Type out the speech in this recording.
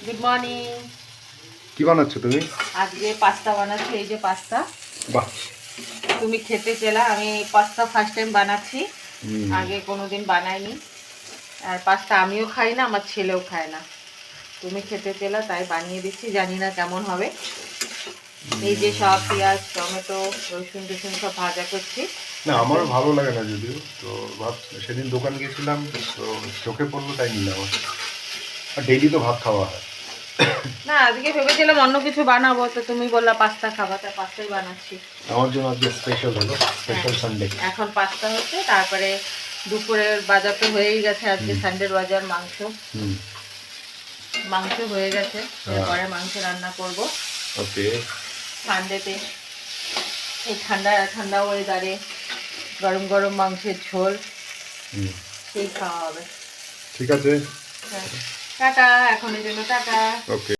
Good morning. কি বানাচ্ছো তুমি? আজকে পাস্তা বানাচ্ছি, এই যে পাস্তা। বাহ। তুমি খেতে চেলা, আমি পাস্তা ফার্স্ট টাইম বানাচ্ছি, হুম। আগে কোনোদিন বানাইনি। আর পাস্তা আমিও খাই না, আমার ছেলেও খায় না। তুমি খেতে চেলা তাই বানিয়ে দিচ্ছি, জানি না কেমন হবে। এই যে সব পেঁয়াজ, টমেটো, রসুন টসুন সব ভাজা করছি। না, আমারও ভালো লাগে না যদিও, তো সেদিন দোকান গেছিলাম, তো চোখে পড়লো তাই নিলাম। আর ডেইলি তো ভাত খাওয়া হয়। না, আজকে ভেবেছিলাম অন্য কিছু বানাবো, তো তুমি বললা পাস্তা খাবা, তাই পাস্তাই বানাচ্ছি। আমার জন্য আজকে স্পেশাল হলো, স্পেশাল সানডে। এখন পাস্তা হচ্ছে, তারপরে দুপুরের বাজার তো হয়েই গেছে, আজকে হুম। সানডের বাজার মাংস। হুম। মাংস হয়ে গেছে, হ্যাঁ। এরপরে মাংস রান্না করব ওকে। সানডেতে। এই ঠান্ডা ঠান্ডা ওয়েদারে গরম গরম মাংসের ঝোল, হুম। সেই খাওয়া হবে। ঠিক আছে। হ্যাঁ, টাটা, এখনের জন্য টাটা। ওকে।